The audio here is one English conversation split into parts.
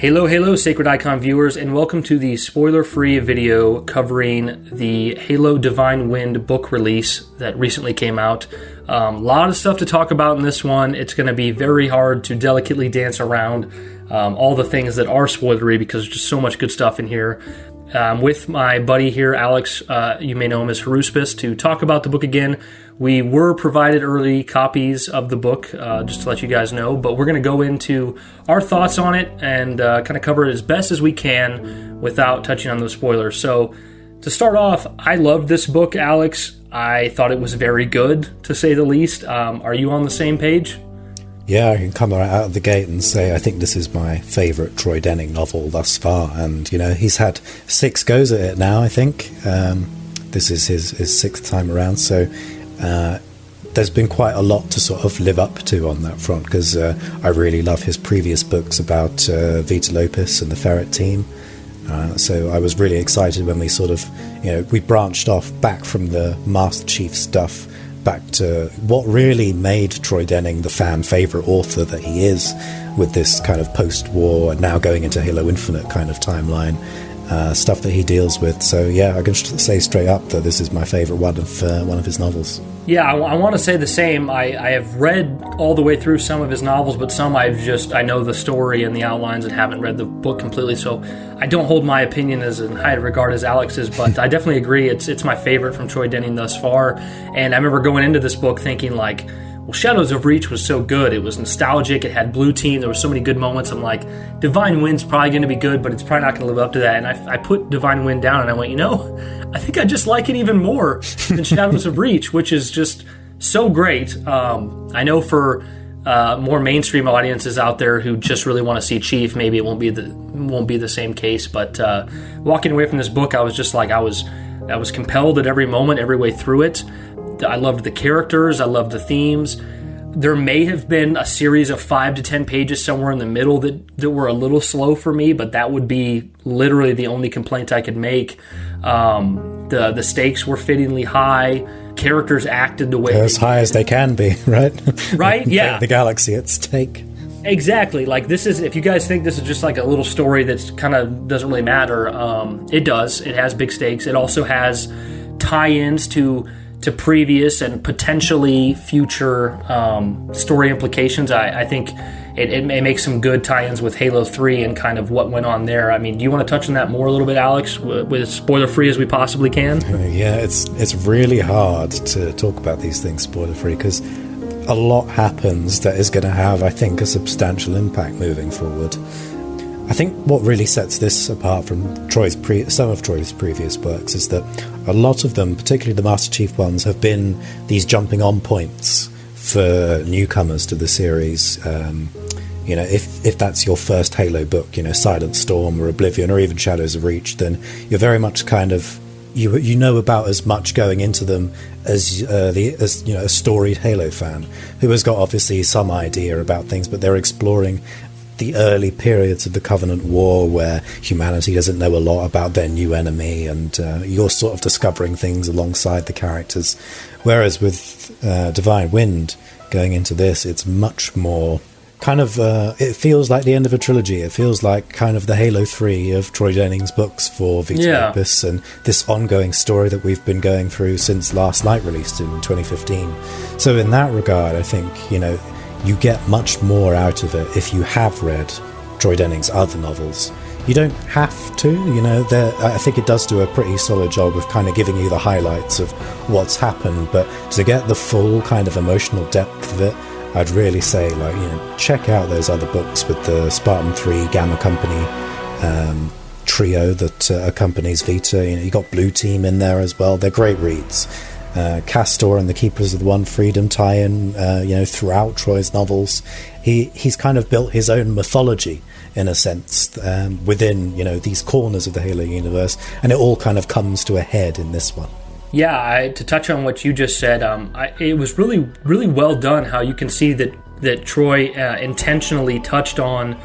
Hello, Sacred Icon viewers, and welcome to the spoiler-free video covering the Halo Divine Wind book release that recently came out. A lot of stuff to talk about in this one. It's going to be very hard to delicately dance around all the things that are spoilery because there's just so much good stuff in here. With my buddy here, Alex, you may know him as Haruspis, to talk about the book again. We were provided early copies of the book, just to let you guys know, but we're going to go into our thoughts on it and kind of cover it as best as we can without touching on those spoilers. So, to start off, I loved this book, Alex. I thought it was very good, to say the least. Are you on the same page? Yeah, I can come right out of the gate and say I think this is my favourite Troy Denning novel thus far. And, you know, he's had 6 goes at it now, I think. This is his 6th time around. So there's been quite a lot to sort of live up to on that front because I really love his previous books about Vita Lopez and the Ferret team. So I was really excited when we sort of, we branched off back from the Master Chief stuff back to what really made Troy Denning the fan favourite author that he is, with this kind of post-war and now going into Halo Infinite kind of timeline stuff that he deals with. So yeah, I can say straight up that this is my favourite one of his novels. Yeah, I want to say the same. I have read all the way through some of his novels, but some I know the story and the outlines and haven't read the book completely, so I don't hold my opinion as in high regard as Alex's, but I definitely agree it's my favorite from Troy Denning thus far. And I remember going into this book thinking like, well, Shadows of Reach was so good. It was nostalgic. It had Blue Team. There were so many good moments. I'm like, Divine Wind's probably going to be good, but it's probably not going to live up to that. And I put Divine Wind down and I went, I think I just like it even more than Shadows of Reach, which is just so great. I know for more mainstream audiences out there who just really want to see Chief, maybe it won't be the same case. But walking away from this book, I was just like, I was compelled at every moment, every way through it. I loved the characters. I loved the themes. There may have been a series of 5 to 10 pages somewhere in the middle that were a little slow for me, but that would be literally the only complaint I could make. The stakes were fittingly high. Characters acted the way as high as they can be, right? Right? Yeah. The galaxy at stake. Exactly. Like this is, if you guys think this is just like a little story that's kind of doesn't really matter, it does. It has big stakes. It also has tie-ins to previous and potentially future story implications. I think it makes some good tie-ins with Halo 3 and kind of what went on there. I mean, do you want to touch on that more a little bit, Alex, with as spoiler-free as we possibly can? Yeah, it's really hard to talk about these things spoiler-free because a lot happens that is going to have, I think, a substantial impact moving forward. I think what really sets this apart from some of Troy's previous works is that a lot of them, particularly the Master Chief ones, have been these jumping on points for newcomers to the series. If that's your first Halo book, Silent Storm or Oblivion or even Shadows of Reach, then you're very much kind of you know about as much going into them as a storied Halo fan who has got obviously some idea about things, but they're exploring the early periods of the Covenant War where humanity doesn't know a lot about their new enemy, and you're sort of discovering things alongside the characters. Whereas with Divine Wind, going into this, it's much more kind of, it feels like the end of a trilogy. It feels like kind of the Halo 3 of Troy Denning's books for Vita Lopez, and this ongoing story that we've been going through since Last Night released in 2015. So in that regard, I think, you get much more out of it if you have read Troy Denning's other novels. You don't have to, I think it does do a pretty solid job of kind of giving you the highlights of what's happened, but to get the full kind of emotional depth of it, I'd really say, check out those other books with the Spartan 3 Gamma Company trio that accompanies Vita. You got Blue Team in there as well. They're great reads. Castor and the Keepers of the One Freedom tie-in, throughout Troy's novels. He's kind of built his own mythology, in a sense, within, these corners of the Halo universe, and it all kind of comes to a head in this one. Yeah, to touch on what you just said, it was really, really well done how you can see that Troy intentionally touched on.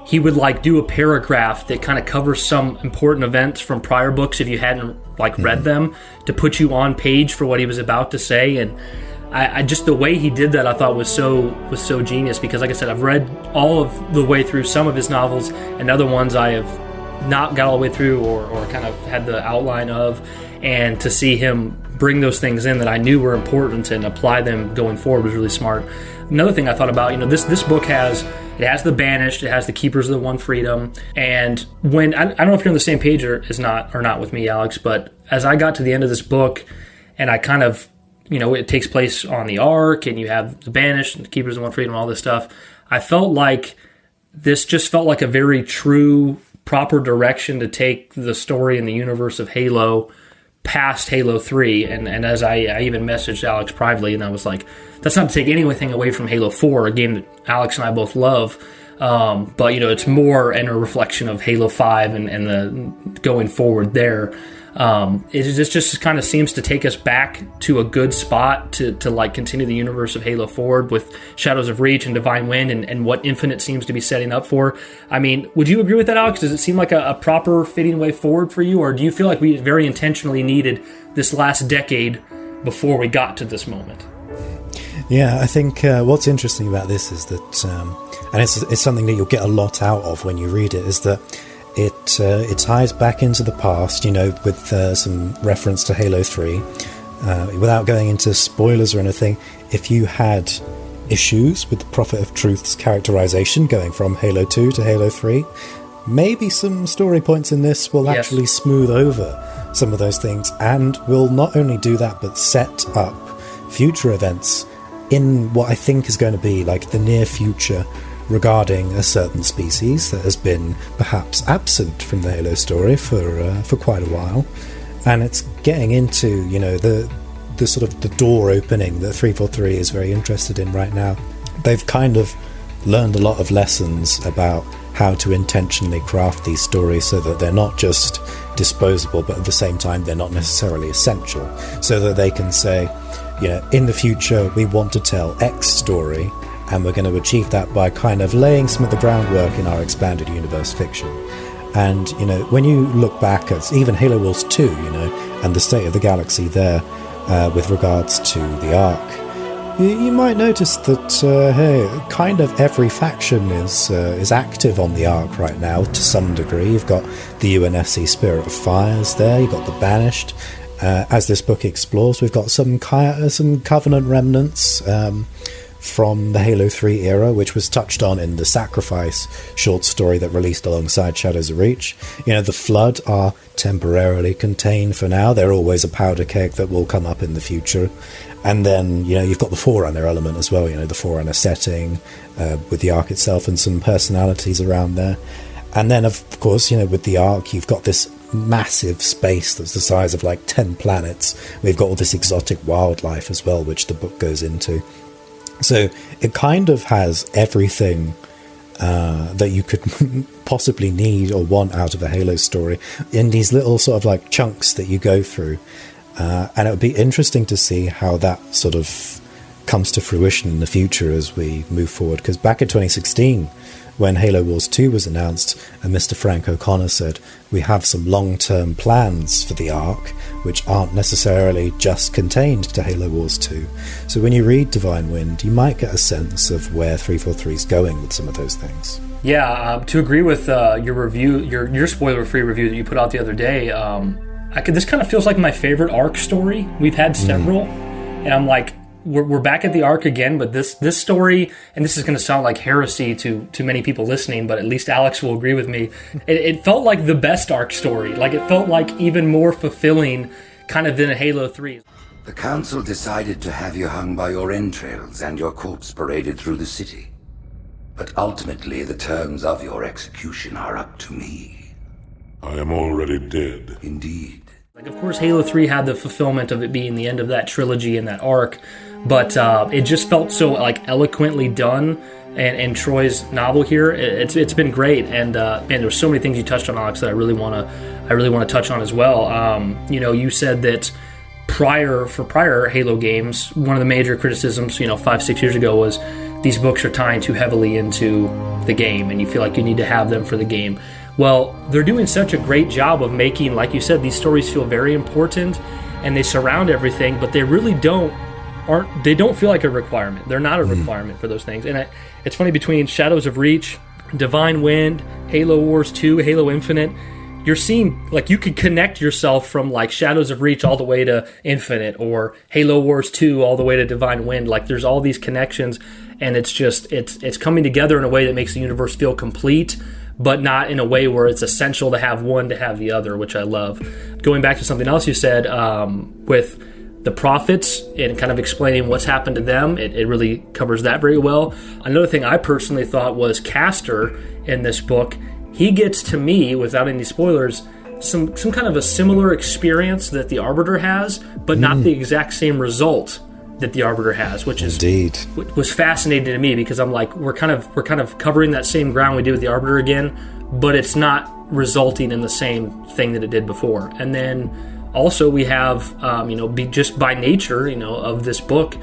He would do a paragraph that kind of covers some important events from prior books if you hadn't read them, to put you on page for what he was about to say. And I just the way he did that I thought was so genius, because like I said, I've read all of the way through some of his novels, and other ones I have not got all the way through or kind of had the outline of, and to see him bring those things in that I knew were important and apply them going forward was really smart. Another thing I thought about, this book has the Banished, it has the Keepers of the One Freedom, and when I don't know if you're on the same page or not with me, Alex, but as I got to the end of this book, and I kind of, it takes place on the Ark, and you have the Banished and the Keepers of the One Freedom and all this stuff, I felt like this just felt like a very true, proper direction to take the story in the universe of Halo past Halo 3, and as I even messaged Alex privately, and I was like, that's not to take anything away from Halo 4, a game that Alex and I both love, but it's more in a reflection of Halo 5 and the going forward there. It just kind of seems to take us back to a good spot to like continue the universe of Halo forward with Shadows of Reach and Divine Wind and what Infinite seems to be setting up for. I mean, would you agree with that, Alex? Does it seem like a proper fitting way forward for you, or do you feel like we very intentionally needed this last decade before we got to this moment? Yeah, I think what's interesting about this is that, and it's something that you'll get a lot out of when you read it, is that it ties back into the past, with some reference to Halo 3. Without going into spoilers or anything, if you had issues with the Prophet of Truth's characterization going from Halo 2 to Halo 3, maybe some story points in this will actually smooth over some of those things, and will not only do that, but set up future events in what I think is going to be like the near future regarding a certain species that has been perhaps absent from the Halo story for quite a while, and it's getting into the sort of the door opening that 343 is very interested in right now. They've kind of learned a lot of lessons about how to intentionally craft these stories so that they're not just disposable, but at the same time they're not necessarily essential, so that they can say, in the future we want to tell X story, and we're going to achieve that by kind of laying some of the groundwork in our expanded universe fiction. And, when you look back at even Halo Wars 2, and the state of the galaxy there with regards to the Ark, you might notice that, kind of every faction is active on the Ark right now to some degree. You've got the UNSC Spirit of Fires there, you've got the Banished. As this book explores, we've got some Covenant remnants, from the Halo 3 era, which was touched on in the Sacrifice short story that released alongside Shadows of Reach. The Flood are temporarily contained for now. They're always a powder keg that will come up in the future. And then, you've got the Forerunner element as well, the Forerunner setting with the Ark itself and some personalities around there. And then, of course, with the Ark, you've got this massive space that's the size of like 10 planets. We've got all this exotic wildlife as well, which the book goes into. So it kind of has everything that you could possibly need or want out of a Halo story in these little sort of like chunks that you go through. And it would be interesting to see how that sort of comes to fruition in the future as we move forward. Because back in 2016, when Halo Wars 2 was announced, and Mr. Frank O'Connor said, we have some long-term plans for the Ark, which aren't necessarily just contained to Halo Wars 2. So when you read Divine Wind, you might get a sense of where 343 is going with some of those things. Yeah, to agree with your review, your spoiler-free review that you put out the other day, this kind of feels like my favorite Ark story. We've had several, and I'm like, we're back at the Ark again, but this story, and this is going to sound like heresy to many people listening, but at least Alex will agree with me. It felt like the best Ark story. Like, it felt like even more fulfilling kind of than a Halo 3. The Council decided to have you hung by your entrails and your corpse paraded through the city. But ultimately, the terms of your execution are up to me. I am already dead. Indeed. Like, of course, Halo 3 had the fulfillment of it being the end of that trilogy and that arc, but it just felt so like eloquently done. And Troy's novel here, it's been great. And man, there's so many things you touched on, Alex, that I really want to touch on as well. You said that prior Halo games, one of the major criticisms, 5-6 years ago, was these books are tying too heavily into the game, and you feel like you need to have them for the game. Well, they're doing such a great job of making, like you said, these stories feel very important, and they surround everything, but they really don't they don't feel like a requirement. They're not a requirement for those things. And it's funny, between Shadows of Reach, Divine Wind, Halo Wars 2, Halo Infinite, you're seeing, like, you could connect yourself from, like, Shadows of Reach all the way to Infinite, or Halo Wars 2 all the way to Divine Wind. Like, there's all these connections, and it's just, it's coming together in a way that makes the universe feel complete, but not in a way where it's essential to have one to have the other, which I love. Going back to something else you said, with the prophets and kind of explaining what's happened to them, it really covers that very well. Another thing I personally thought was Castor in this book. He gets, to me, without any spoilers, some kind of a similar experience that the Arbiter has, but not the exact same result that the Arbiter has, which is indeed was fascinating to me, because I'm like, we're kind of covering that same ground we did with the Arbiter again, but it's not resulting in the same thing that it did before. And then also we have, just by nature, of this book,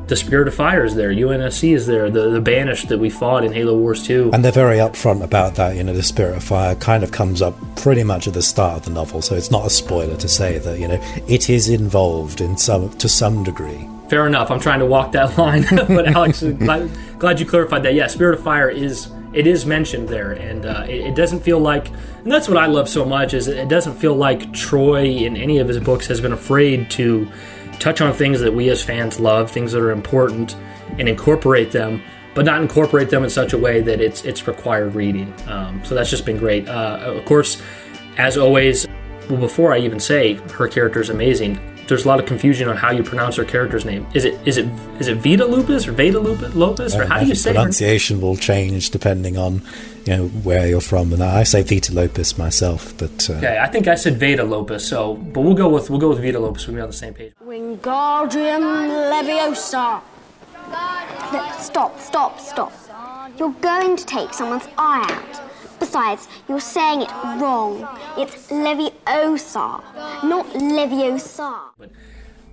the Spirit of Fire is there, UNSC is there, the Banished that we fought in Halo Wars 2. And they're very upfront about that. The Spirit of Fire kind of comes up pretty much at the start of the novel, so it's not a spoiler to say that, it is involved to some degree. Fair enough. I'm trying to walk that line, but Alex, glad you clarified that. Yeah, Spirit of Fire is mentioned there, and it doesn't feel like, and that's what I love so much, is it doesn't feel like Troy in any of his books has been afraid to touch on things that we as fans love, things that are important, and incorporate them, but not incorporate them in such a way that it's required reading. So that's just been great. Of course, as always, well, before I even say her character is amazing, there's a lot of confusion on how you pronounce her character's name. Is it Vita Lupus or Veda Lopez, or how do you say pronunciation will change depending on where you're from, and I say Vita Lopez myself, but okay, I think I said Veda Lopez, but we'll go with Vita Lopez. We'll be on the same page. Wingardium Leviosa. Stop. You're going to take someone's eye out. Besides, you're saying it wrong. It's Leviosa, not Leviosa.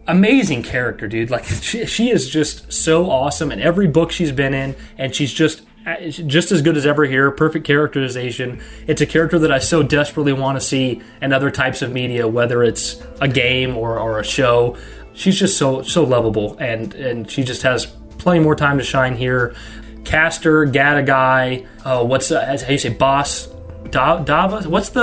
Amazing character, dude. Like, she is just so awesome in every book she's been in, and she's just as good as ever here. Perfect characterization. It's a character that I so desperately want to see in other types of media, whether it's a game or a show. She's just so lovable, and she just has plenty more time to shine here. Castor, Gadagai, how you say, Boss, Dava? What's the...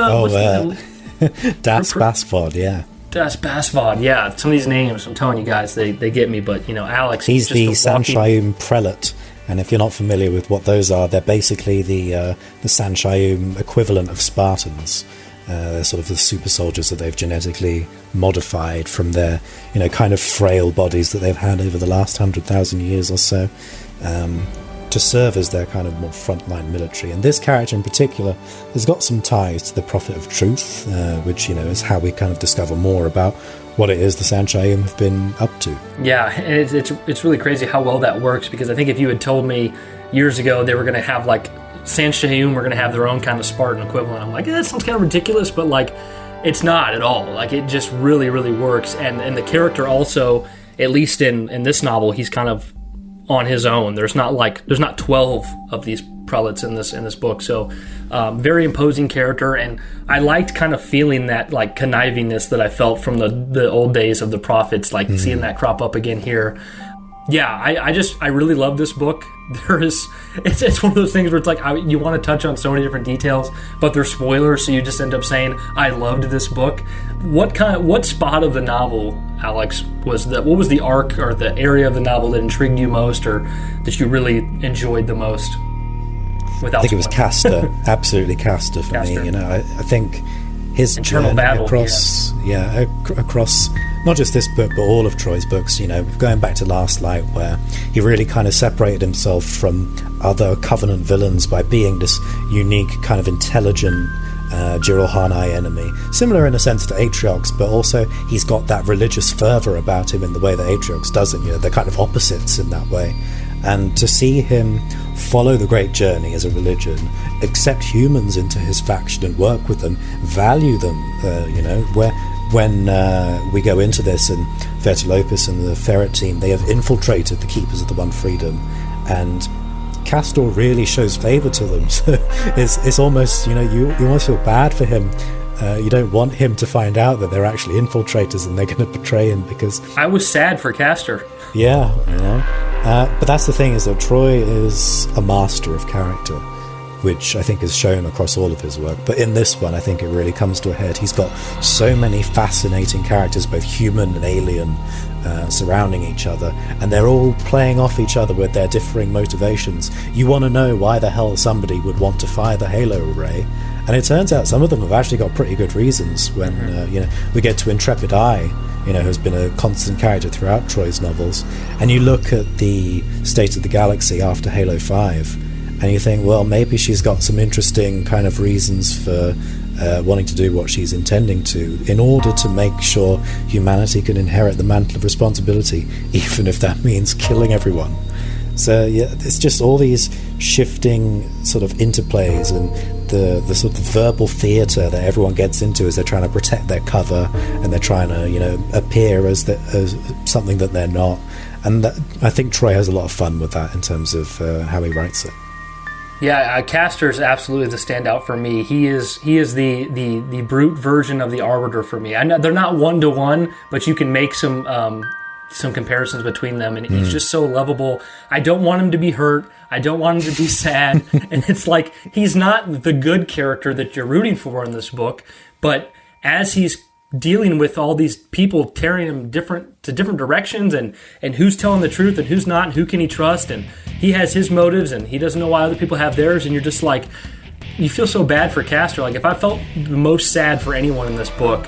Das Basvod, yeah. Das Basvod, yeah. Some of these names, I'm telling you guys, they get me, but, Alex... He's the Sanshayum Prelate, and if you're not familiar with what those are, they're basically the Sanshayum equivalent of Spartans. They're sort of the super soldiers that they've genetically modified from their, kind of frail bodies that they've had over the last 100,000 years or so. To serve as their kind of more frontline military. And this character in particular has got some ties to the Prophet of Truth, which, is how we kind of discover more about what it is the Sanshayum have been up to. Yeah, and it's really crazy how well that works, because I think if you had told me years ago they were going to have, like, Sanshayum were going to have their own kind of Spartan equivalent, I'm like, that sounds kind of ridiculous, but, like, it's not at all. Like, it just really, really works. And the character also, at least in this novel, he's kind of on his own. There's not 12 of these prelates in this book, so very imposing character, and I liked kind of feeling that, like, connivingness that I felt from the old days of the prophets, like seeing that crop up again here. Yeah, I really love this book. It's one of those things where it's like you want to touch on so many different details, but they're spoilers, so you just end up saying I loved this book. What spot of the novel, Alex, was that? What was the arc or the area of the novel that intrigued you most, or that you really enjoyed the most? I think it was Castor, absolutely Castor for me. I think his internal battle across not just this book but all of Troy's books, going back to Last Light, where he really kind of separated himself from other Covenant villains by being this unique kind of intelligent Jiralhanai enemy, similar in a sense to Atriox, but also he's got that religious fervor about him in the way that Atriox doesn't. They're kind of opposites in that way. And to see him follow the great journey as a religion, accept humans into his faction and work with them, value them, when we go into this, and Vertilopus and the Ferret team, they have infiltrated the Keepers of the One Freedom, and Castor really shows favour to them. So it's almost, you almost feel bad for him You don't want him to find out that they're actually infiltrators and they're going to betray him, because... I was sad for Castor. Yeah, you know. But that's the thing, is that Troy is a master of character, which I think is shown across all of his work. But in this one, I think it really comes to a head. He's got so many fascinating characters, both human and alien, surrounding each other, and they're all playing off each other with their differing motivations. You want to know why the hell somebody would want to fire the Halo array, and it turns out some of them have actually got pretty good reasons. When we get to Intrepid Eye, who's been a constant character throughout Troy's novels, and you look at the state of the galaxy after Halo 5, and you think, well, maybe she's got some interesting kind of reasons for wanting to do what she's intending to, in order to make sure humanity can inherit the mantle of responsibility, even if that means killing everyone. So yeah, it's just all these shifting sort of interplays, and the sort of verbal theatre that everyone gets into as they're trying to protect their cover, and they're trying to appear as something that they're not. And I think Troy has a lot of fun with that in terms of how he writes it. Yeah, Castor's absolutely the standout for me. He is the brute version of the Arbiter for me. I know they're not 1-to-1, but you can make some comparisons between them, and he's just so lovable. I don't want him to be hurt. I don't want him to be sad. And it's like, he's not the good character that you're rooting for in this book, but as he's dealing with all these people tearing him different directions, and who's telling the truth and who's not, and who can he trust, and he has his motives and he doesn't know why other people have theirs, and you're just like, you feel so bad for Castor. Like, if I felt the most sad for anyone in this book,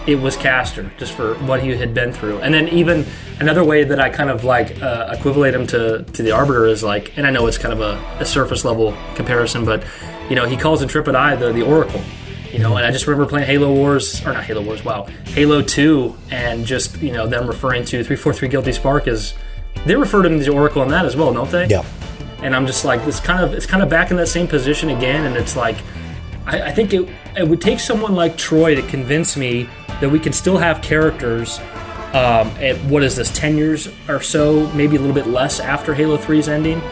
it was Castor, just for what he had been through. And then even another way that I kind of equivalate him to the Arbiter is like, and I know it's kind of a surface level comparison, but he calls Intrepid Eye the Oracle. And I just remember playing Halo 2, and just, them referring to 343 Guilty Spark as, they refer to him as the Oracle in that as well, don't they? Yeah. And I'm just like, it's kind of back in that same position again, and it's like, I think it would take someone like Troy to convince me that we can still have characters at, what is this, 10 years or so, maybe a little bit less after Halo 3's ending,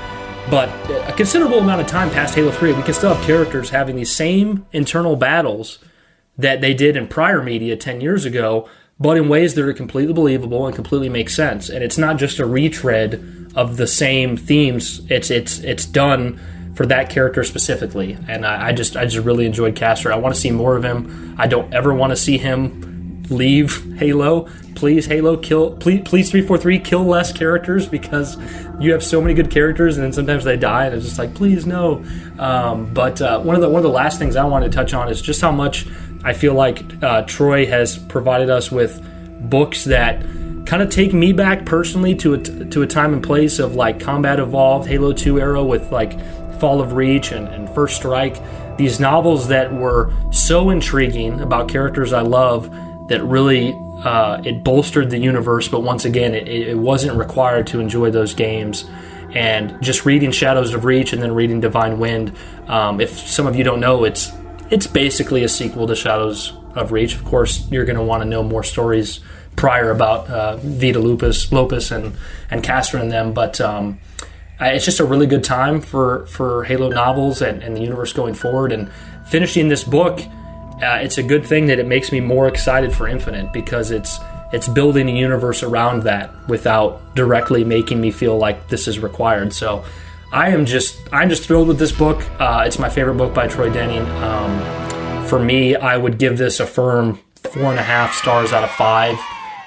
but a considerable amount of time past Halo 3, we can still have characters having these same internal battles that they did in prior media 10 years ago, but in ways that are completely believable and completely make sense. And it's not just a retread of the same themes. It's done for that character specifically. And I just really enjoyed Castor. I want to see more of him. I don't ever want to see him leave Halo. Please, Halo, please 343, kill less characters, because you have so many good characters, and then sometimes they die, and it's just like, please, no. But one of the last things I want to touch on is just how much I feel like Troy has provided us with books that kind of take me back personally to a time and place of like Combat Evolved, Halo 2 era with like Fall of Reach and First Strike. These novels that were so intriguing about characters I love that really it bolstered the universe, but once again, it wasn't required to enjoy those games. And just reading Shadows of Reach and then reading Divine Wind, if some of you don't know, it's basically a sequel to Shadows of Reach. Of course, you're going to want to know more stories prior about Vita Lopus and Castor and them, but it's just a really good time for Halo novels and the universe going forward. And finishing this book, it's a good thing that it makes me more excited for Infinite, because it's building a universe around that without directly making me feel like this is required. So I'm just thrilled with this book. It's my favorite book by Troy Denning. For me, I would give this a firm 4.5 stars out of 5.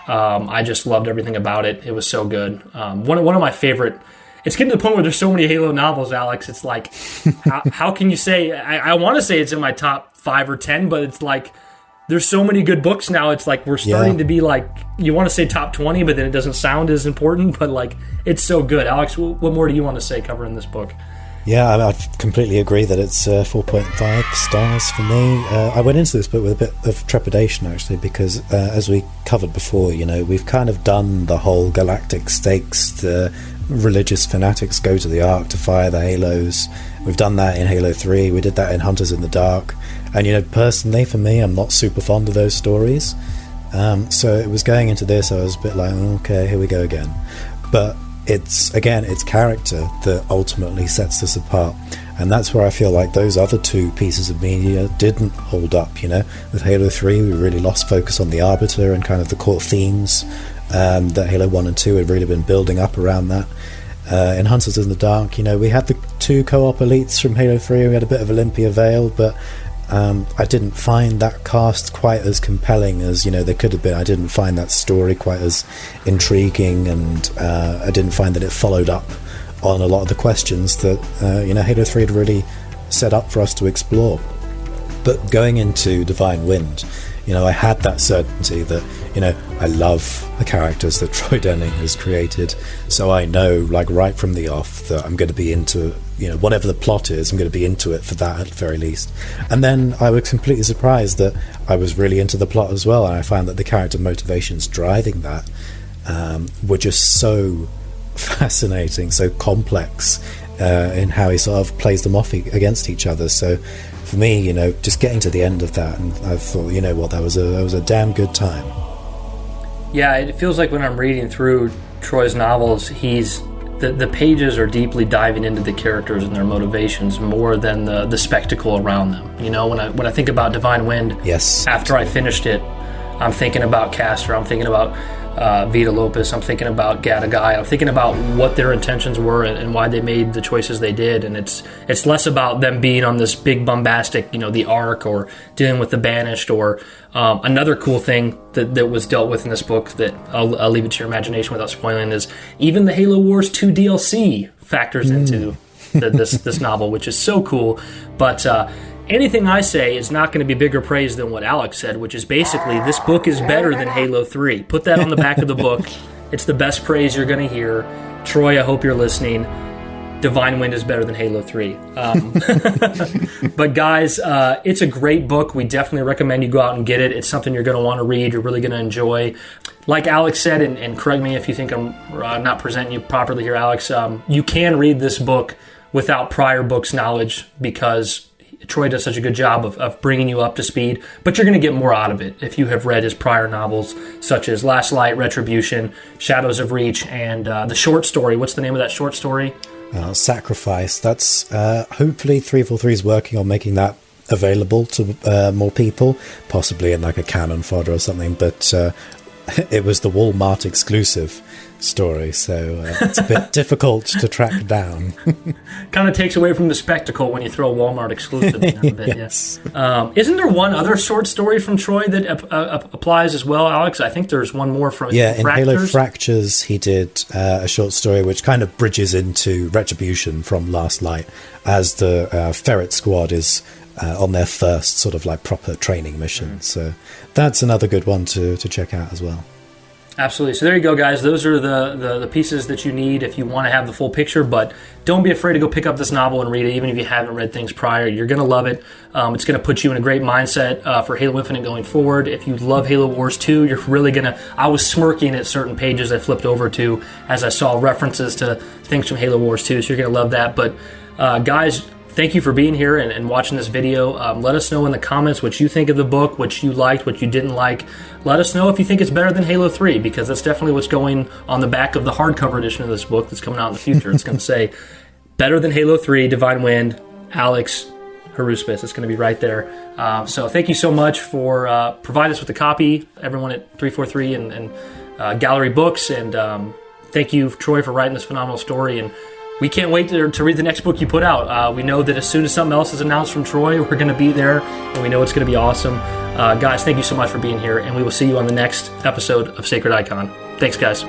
I just loved everything about it. It was so good. One of my favorite. It's getting to the point where there's so many Halo novels, Alex. It's like, how can you say? I want to say it's in my top 5 or 10, but it's like there's so many good books now. It's like we're starting to be like, you want to say top 20, but then it doesn't sound as important. But like, it's so good. Alex, what more do you want to say covering this book? Yeah, I completely agree that it's 4.5 stars for me. I went into this book with a bit of trepidation, actually, because as we covered before, we've kind of done the whole galactic stakes. The religious fanatics go to the Ark to fire the Halos. We've done that in Halo 3. We did that in Hunters in the Dark. And, personally, for me, I'm not super fond of those stories. So it was going into this, I was a bit like, okay, here we go again. But it's character that ultimately sets this apart. And that's where I feel like those other two pieces of media didn't hold up, you know. With Halo 3, we really lost focus on the Arbiter and kind of the core themes that Halo 1 and 2 had really been building up around that. In Hunters in the Dark, you know, we had the two co-op elites from Halo 3, we had a bit of Olympia Vale, but I didn't find that cast quite as compelling as, you know, they could have been. I didn't find that story quite as intriguing, and I didn't find that it followed up on a lot of the questions that, you know, Halo 3 had really set up for us to explore. But going into Divine Wind, you know, I had that certainty that, you know, I love the characters that Troy Denning has created, so I know, like, right from the off that I'm going to be into, you know, whatever the plot is, I'm going to be into it for that at the very least. And then I was completely surprised that I was really into the plot as well, and I found that the character motivations driving that were just so fascinating, so complex in how he sort of plays them off against each other. So for me, you know, just getting to the end of that, and I thought, you know what, that was a damn good time. Yeah, it feels like when I'm reading through Troy's novels, the pages are deeply diving into the characters and their motivations more than the spectacle around them. You know, when I think about Divine Wind, yes, after I finished it, I'm thinking about Castor, I'm thinking about Vita Lopez, I'm thinking about Gatagai, I'm thinking about what their intentions were and why they made the choices they did, and it's less about them being on this big bombastic, you know, the Ark, or dealing with the Banished, or another cool thing that was dealt with in this book that I'll leave it to your imagination without spoiling, is even the Halo Wars 2 DLC factors into this novel, which is so cool. But anything I say is not going to be bigger praise than what Alex said, which is basically, this book is better than Halo 3. Put that on the back of the book. It's the best praise you're going to hear. Troy, I hope you're listening. Divine Wind is better than Halo 3. But guys, it's a great book. We definitely recommend you go out and get it. It's something you're going to want to read. You're really going to enjoy. Like Alex said, and correct me if you think I'm not presenting you properly here, Alex, you can read this book without prior books knowledge, because Troy does such a good job of bringing you up to speed, but you're going to get more out of it if you have read his prior novels, such as Last Light, Retribution, Shadows of Reach, and the short story. What's the name of that short story? Sacrifice. That's hopefully 343 is working on making that available to more people, possibly in like a canon fodder or something, but it was the Walmart exclusive story, so it's a bit difficult to track down. Kind of takes away from the spectacle when you throw a Walmart exclusive in a bit. Yes. Yeah. Isn't there one other short story from Troy that applies as well, Alex? I think there's one more from in Fractures. Halo Fractures he did a short story which kind of bridges into Retribution from Last Light, as the Ferret Squad is on their first sort of like proper training mission. So that's another good one to check out as well. Absolutely. So there you go, guys. Those are the pieces that you need if you want to have the full picture, but don't be afraid to go pick up this novel and read it, even if you haven't read things prior. You're going to love it. It's going to put you in a great mindset for Halo Infinite going forward. If you love Halo Wars 2, you're really going to... I was smirking at certain pages I flipped over to as I saw references to things from Halo Wars 2, so you're going to love that. But guys, thank you for being here and watching this video. Let us know in the comments what you think of the book, what you liked, what you didn't like. Let us know if you think it's better than Halo 3, because that's definitely what's going on the back of the hardcover edition of this book that's coming out in the future. It's going to say, better than Halo 3, Divine Wind, Alex Haruspis. It's going to be right there. So thank you so much for providing us with a copy, everyone at 343 and Gallery Books. And thank you, Troy, for writing this phenomenal story. And we can't wait to read the next book you put out. We know that as soon as something else is announced from Troy, we're going to be there, and we know it's going to be awesome. Guys, thank you so much for being here, and we will see you on the next episode of Sacred Icon. Thanks, guys.